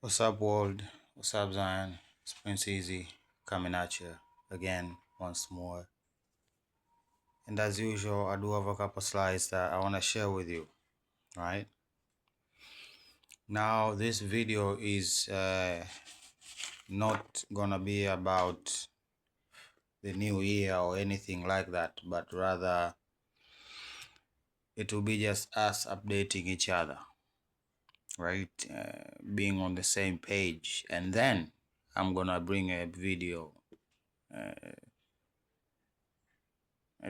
What's up, world? What's up, Zion? It's Prince Easy coming at you again once more. And as usual, I do have a couple slides that I want to share with you. Right now, this video is not gonna be about the new year or anything like that, but rather it will be just us updating each other, right? Being on the same page, and then I'm gonna bring a video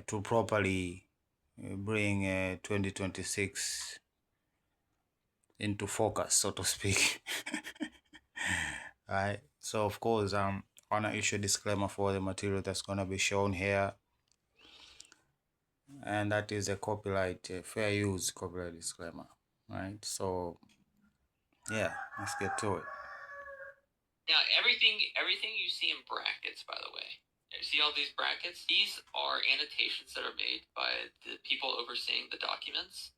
to properly bring 2026 into focus, so to speak. Right. So of course, I wanna issue a disclaimer for the material that's gonna be shown here, and that is a copyright, fair use copyright disclaimer. Right. So yeah, let's get to it. Now, everything you see in brackets, by the way, you see all these brackets? These are annotations that are made by the people overseeing the documents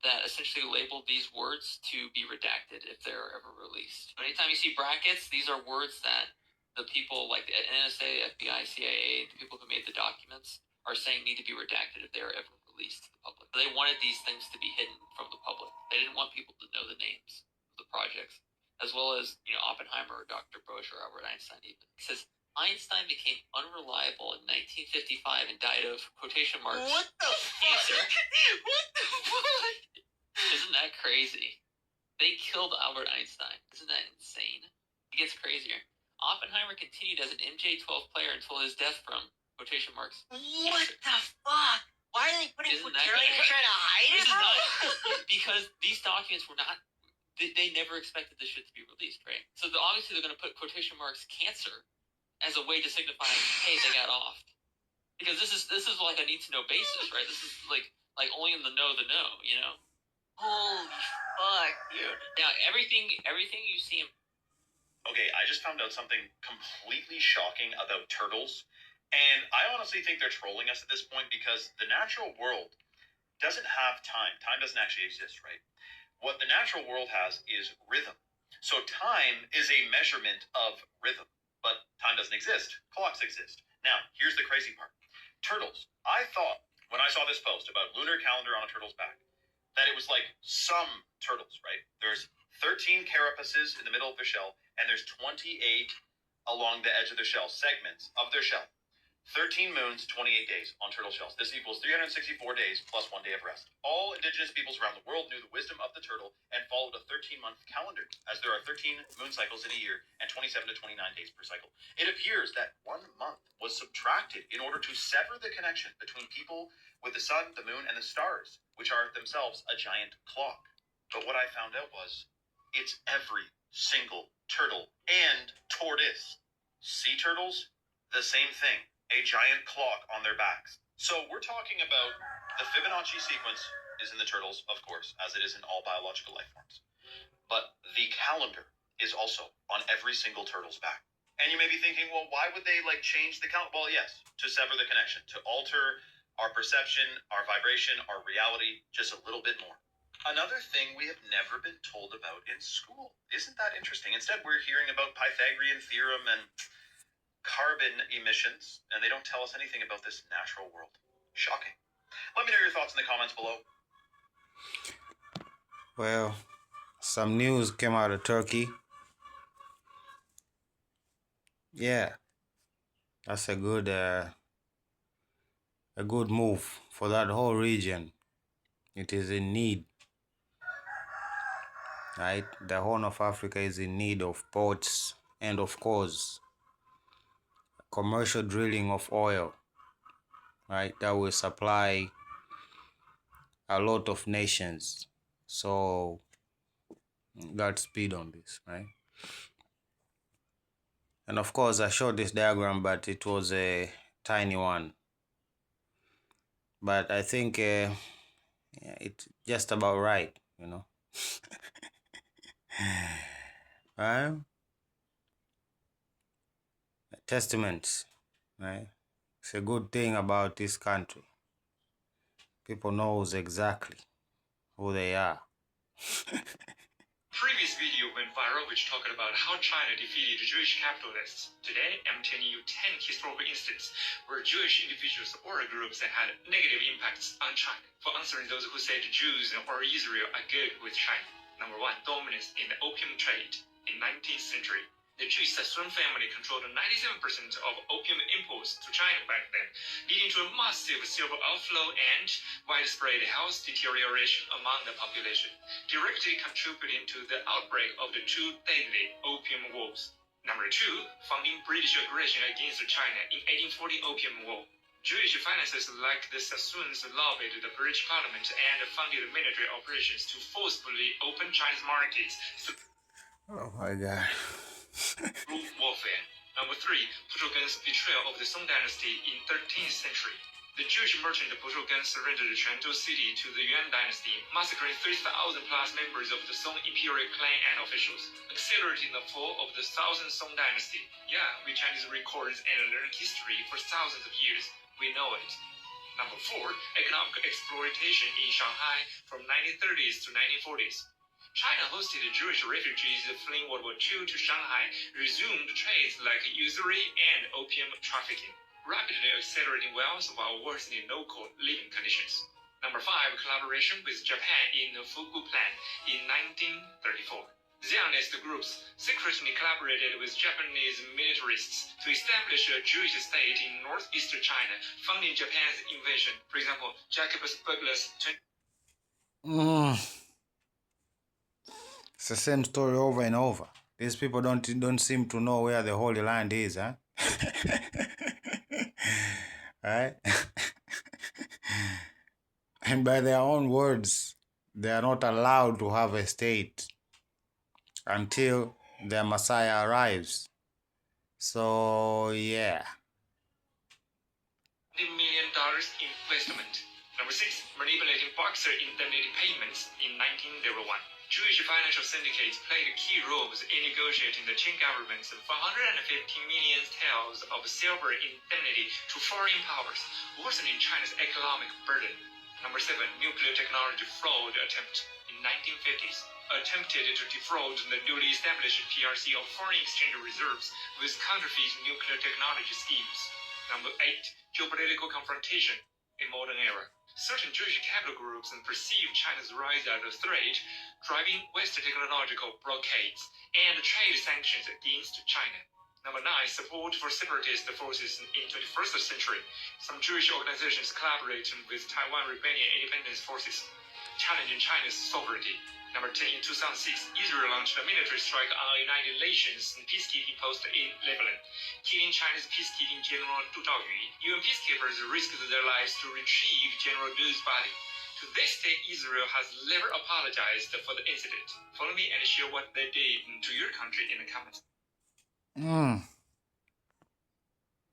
that essentially label these words to be redacted if they're ever released. Anytime you see brackets, these are words that the people like the NSA, FBI, CIA, the people who made the documents are saying need to be redacted if they are ever released to the public. They wanted these things to be hidden from the public. They didn't want people to know the names of the projects, as well as Oppenheimer or Dr. Bush or Albert Einstein even. It says Einstein became unreliable in 1955 and died of quotation marks. What the cancer. What the fuck? Isn't that crazy? They killed Albert Einstein. Isn't that insane? It gets crazier. Oppenheimer continued as an MJ-12 player until his death from quotation marks. What the fuck? Why are they putting quotation? They're trying to hide it, bro? Because these documents were not. They never expected this shit to be released, right? So obviously they're going to put quotation marks cancer as a way to signify, hey, they got off. Because this is like a need to know basis, right? This is like only in the know, Holy fuck, dude. Now everything you see. Okay, I just found out something completely shocking about turtles, and I honestly think they're trolling us at this point because the natural world doesn't have time. Time doesn't actually exist, right? What the natural world has is rhythm. So time is a measurement of rhythm, but time doesn't exist. Clocks exist. Now, here's the crazy part. Turtles. I thought when I saw this post about lunar calendar on a turtle's back that it was like some turtles, right? There's 13 carapaces in the middle of their shell, and there's 28 along the edge of their shell, segments of their shell. 13 moons, 28 days on turtle shells. This equals 364 days plus 1 day of rest. All indigenous peoples around the world knew the wisdom of the turtle and followed a 13-month calendar, as there are 13 moon cycles in a year and 27 to 29 days per cycle. It appears that 1 month was subtracted in order to sever the connection between people with the sun, the moon, and the stars, which are themselves a giant clock. But what I found out was it's every single turtle and tortoise. Sea turtles, the same thing. A giant clock on their backs. So we're talking about the Fibonacci sequence is in the turtles, of course, as it is in all biological life forms. But the calendar is also on every single turtle's back. And you may be thinking, well, why would they change the calendar? Well, yes, to sever the connection, to alter our perception, our vibration, our reality just a little bit more. Another thing we have never been told about in school. Isn't that interesting? Instead, we're hearing about Pythagorean theorem and carbon emissions, and they don't tell us anything about this natural world. Shocking. Let me know your thoughts in the comments below. Well, some news came out of Turkey. Yeah, that's a good move for that whole region. It is in need, right? The Horn of Africa is in need of ports and, of course, commercial drilling of oil, right? That will supply a lot of nations. So, Godspeed on this, right? And of course, I showed this diagram, but it was a tiny one. But I think it's just about right, right? Testaments, right? It's a good thing about this country. People knows exactly who they are. previous video went viral, which talked about how China defeated Jewish capitalists. Today, I'm telling you 10 historical instances where Jewish individuals or groups that had negative impacts on China. For answering those who said Jews or Israel are good with China. Number 1, dominance in the opium trade. In 19th century, the Jewish Sassoon family controlled 97% of opium imports to China back then, leading to a massive silver outflow and widespread health deterioration among the population, directly contributing to the outbreak of the two deadly opium wars. Number 2, funding British aggression against China in 1840 Opium War. Jewish financiers like the Sassoons lobbied the British Parliament and funded military operations to forcibly open China's markets Oh my God. through warfare. Number 3, Pushulgan's betrayal of the Song dynasty in 13th century. The Jewish merchant Pushulgan surrendered Quanzhou city to the Yuan dynasty, massacring 3,000 plus members of the Song imperial clan and officials, accelerating the fall of the Southern Song dynasty. Yeah, we Chinese records and learn history for thousands of years. We know it. Number 4, economic exploitation in Shanghai from 1930s to 1940s. China hosted Jewish refugees fleeing World War II to Shanghai, resumed trades like usury and opium trafficking, rapidly accelerating wealth while worsening local living conditions. Number 5, collaboration with Japan in the Fugu Plan in 1934. Zionist groups secretly collaborated with Japanese militarists to establish a Jewish state in northeastern China, funding Japan's invasion. For example, Jacobus Douglas. It's the same story over and over. These people don't seem to know where the Holy Land is, huh? Right? And by their own words, they are not allowed to have a state until their Messiah arrives. So, yeah. $1 million investment. Number 6, manipulating Boxer indemnity payments in 1901. Jewish financial syndicates played key roles in negotiating the Qing government's 450 million taels of silver indemnity to foreign powers, worsening China's economic burden. Number 7, nuclear technology fraud attempt in 1950s. Attempted to defraud the newly established PRC of foreign exchange reserves with counterfeit nuclear technology schemes. Number 8, geopolitical confrontation in modern era. Certain Jewish capital groups perceive China's rise as a threat, driving Western technological blockades and trade sanctions against China. Number 9, support for separatist forces in 21st century. Some Jewish organizations collaborate with Taiwan Rebellion Independence Forces, challenging China's sovereignty. Number 10, in 2006, Israel launched a military strike on a United Nations peacekeeping post in Lebanon, killing China's peacekeeping General Du Daoyu. UN peacekeepers risked their lives to retrieve General Du's body. To this day, Israel has never apologized for the incident. Follow me and share what they did to your country in the comments.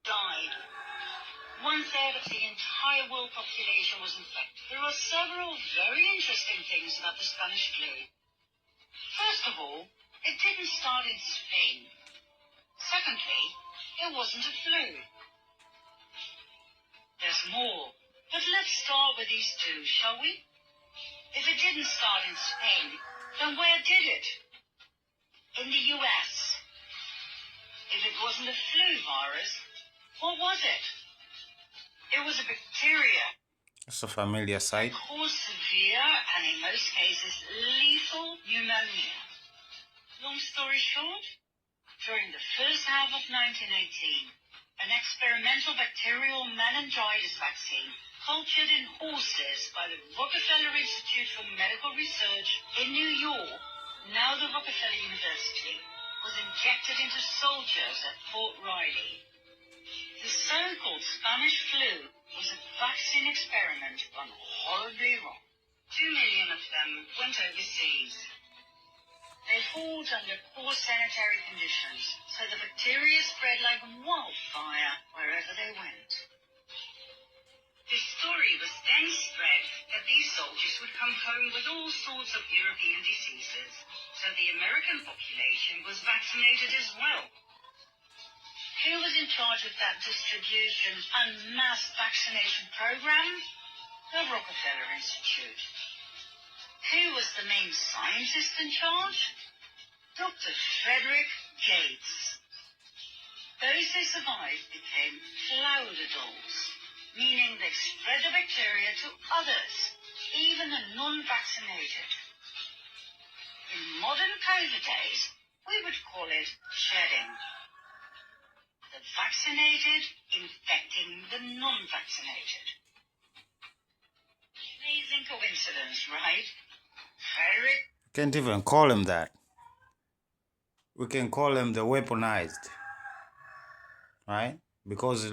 Died. 1/3 of the entire world population was infected. There are several very interesting things about the Spanish flu. First of all, it didn't start in Spain. Secondly, it wasn't a flu. There's more, but let's start with these two, shall we? If it didn't start in Spain, then where did it? In the US. If it wasn't a flu virus, what was it? It was a bacteria. It's a familiar sight. It caused severe and in most cases lethal pneumonia. Long story short, during the first half of 1918, an experimental bacterial meningitis vaccine cultured in horses by the Rockefeller Institute for Medical Research in New York, now the Rockefeller University, was injected into soldiers at Fort Riley. The so-called Spanish flu was a vaccine experiment gone horribly wrong. 2 million of them went overseas. They fought under poor sanitary conditions, so the bacteria spread like wildfire wherever they went. The story was then spread that these soldiers would come home with all sorts of European diseases, so the American population was vaccinated as well. Who was in charge of that distribution and mass vaccination program? The Rockefeller Institute. Who was the main scientist in charge? Dr. Frederick Gates. Those who survived became floudadults, meaning they spread the bacteria to others, even the non-vaccinated. In modern COVID days, we would call it shedding. The vaccinated infecting the non-vaccinated. Amazing coincidence, right? Frederick Can't even call him that. We can call him the weaponized, right? Because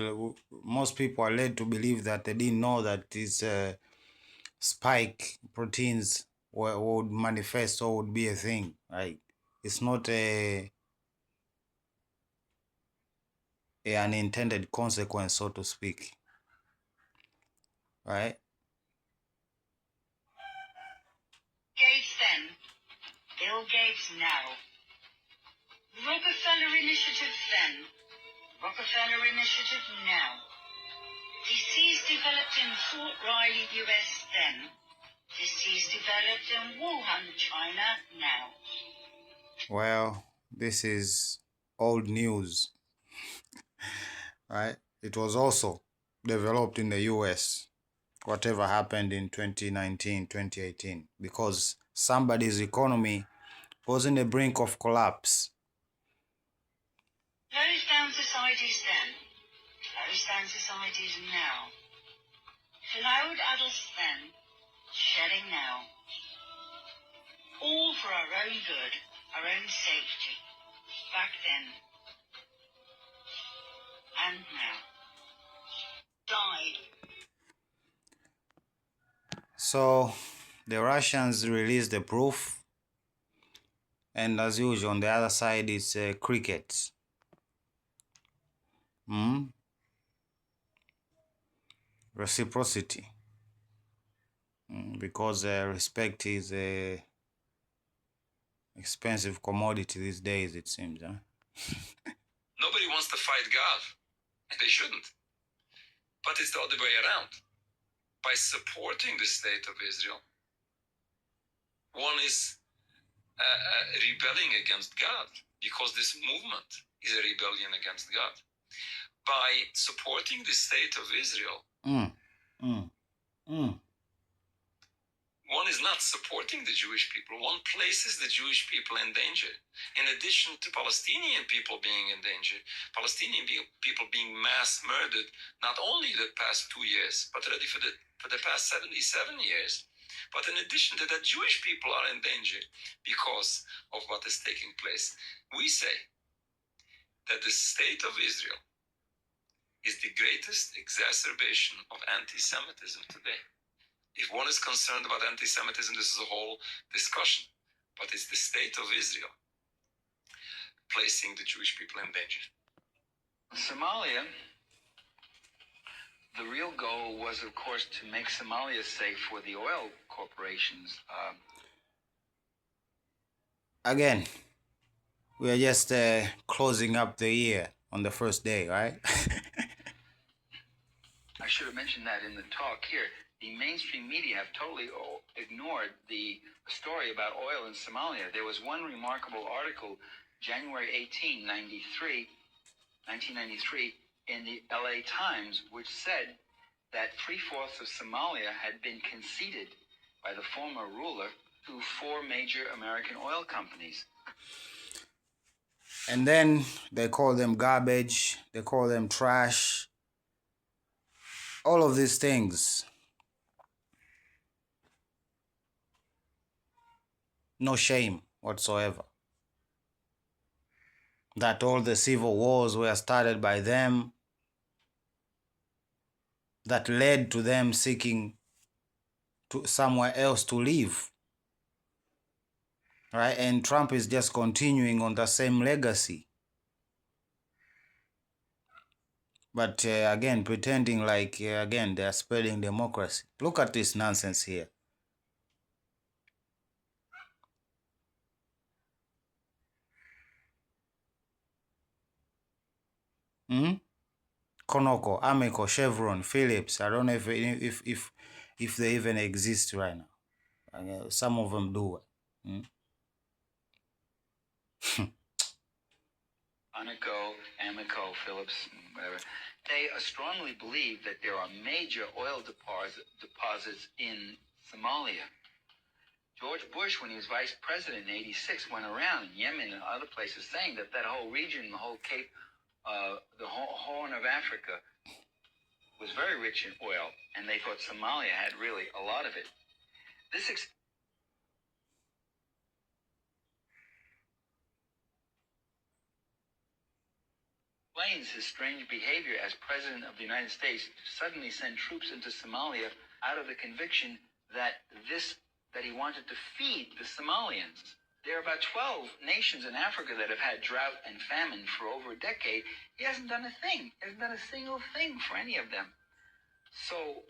most people are led to believe that they didn't know that these spike proteins would manifest or would be a thing, right? It's not an intended consequence, so to speak, right? Gates then, Bill Gates now. Rockefeller Initiative then, Rockefeller Initiative now. Disease developed in Fort Riley, US then. Disease developed in Wuhan, China now. Well, this is old news, right? It was also developed in the US, whatever happened in 2019, 2018, because somebody's economy was in the brink of collapse. Closed down societies then, closed down societies now. Flawed adults then, shedding now. All for our own good, our own safety. Back then. And now. Died. So the Russians released the proof, and as usual on the other side it's crickets. Reciprocity, because respect is a expensive commodity these days, it seems, huh? Nobody wants to fight God. They shouldn't. But it's the other way around. By supporting the state of Israel, one is rebelling against God, because this movement is a rebellion against God. By supporting the state of Israel, one is not supporting the Jewish people. One places the Jewish people in danger. In addition to Palestinian people being in danger, Palestinian people being mass murdered, not only the past 2 years, but already for the past 77 years. But in addition to that, Jewish people are in danger because of what is taking place. We say that the state of Israel is the greatest exacerbation of anti-Semitism today. If one is concerned about anti-Semitism, this is a whole discussion. But it's the state of Israel placing the Jewish people in danger. Somalia, the real goal was, of course, to make Somalia safe for the oil corporations. Again, we are just closing up the year on the first day, right? I should have mentioned that in the talk here. The mainstream media have totally ignored the story about oil in Somalia. There was one remarkable article, January 18, 1993, in the LA Times, which said that 3/4 of Somalia had been conceded by the former ruler to 4 major American oil companies. And then they call them garbage, they call them trash, all of these things. No shame whatsoever. That all the civil wars were started by them, that led to them seeking to somewhere else to live. Right? And Trump is just continuing on the same legacy. But again, pretending like, again, they are spreading democracy. Look at this nonsense here. Conoco, Ameco, Chevron, Phillips. I don't know if they even exist right now. Some of them do. Mm. Amoco, Phillips, whatever, they strongly believe that there are major oil deposits in Somalia. George Bush, when he was vice president in '86, went around in Yemen and other places saying that that whole region, the whole Cape, the whole Horn of Africa, was very rich in oil, and they thought Somalia had really a lot of it. This explains his strange behavior as President of the United States to suddenly send troops into Somalia out of the conviction that he wanted to feed the Somalians. There are about 12 nations in Africa that have had drought and famine for over a decade. He hasn't done a thing. He hasn't done a single thing for any of them. So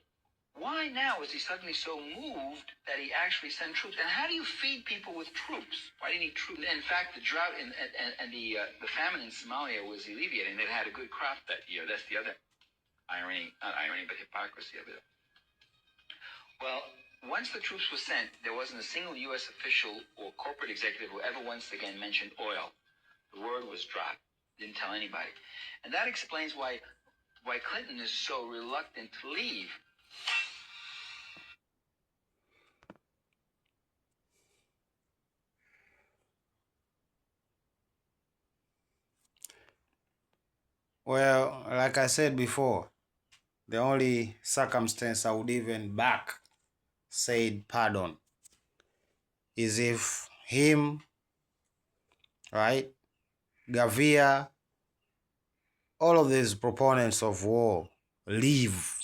why now is he suddenly so moved that he actually sent troops? And how do you feed people with troops? Why do you need troops? In fact, the drought and the famine in Somalia was alleviating. They'd had a good crop that year. That's the other irony, not irony, but hypocrisy of it. Well, once the troops were sent, there wasn't a single U.S. official or corporate executive who ever once again mentioned oil. The word was dropped. Didn't tell anybody. And that explains why Clinton is so reluctant to leave. Well, like I said before, the only circumstance I would even back said pardon is if him, right, Gavia, all of these proponents of war leave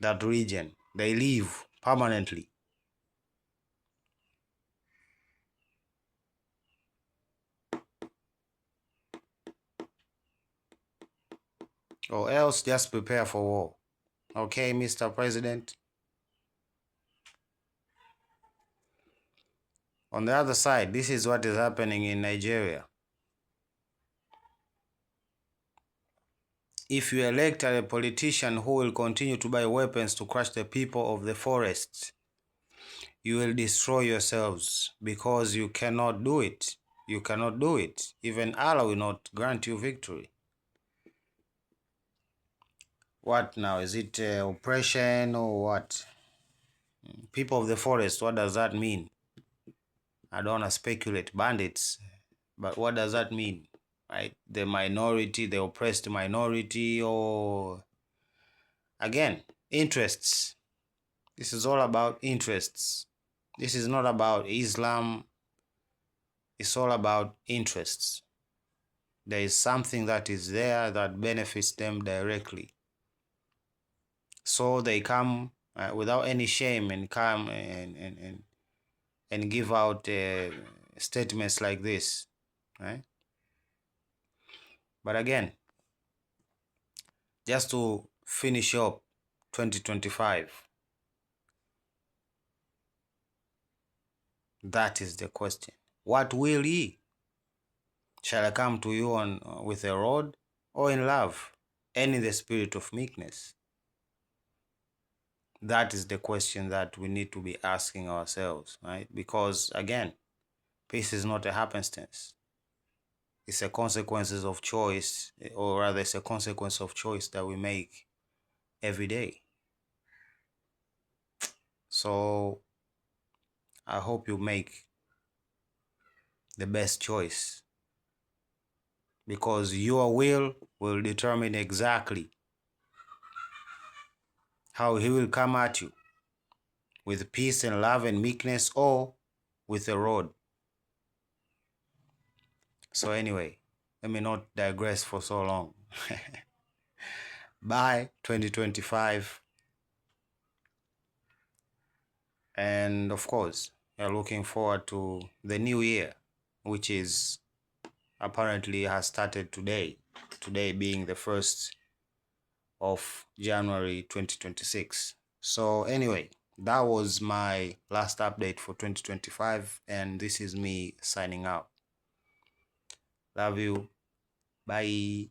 that region. They leave permanently. Or else just prepare for war. Okay, Mr. President? On the other side, this is what is happening in Nigeria. If you elect a politician who will continue to buy weapons to crush the people of the forests, you will destroy yourselves because you cannot do it. You cannot do it. Even Allah will not grant you victory. What now? Is it oppression or what? People of the forest, what does that mean? I don't want to speculate. Bandits. But what does that mean? Right? The minority, the oppressed minority, or again, interests. This is all about interests. This is not about Islam. It's all about interests. There is something that is there that benefits them directly. So they come without any shame and come and give out statements like this, right? But again, just to finish up 2025, that is the question. What will ye? Shall I come to you with a rod, or in love, and in the spirit of meekness? That is the question that we need to be asking ourselves, right? Because again, peace is not a happenstance. It's a consequence of choice, or rather it's a consequence of choice that we make every day. So I hope you make the best choice, because your will determine exactly how he will come at you, with peace and love and meekness, or with a rod. So anyway, let me not digress for so long. Bye, 2025. And of course, we are looking forward to the new year, which is apparently has started today. Today being the 1st of January 2026. So anyway, that was my last update for 2025, and this is me signing out. Love you. Bye.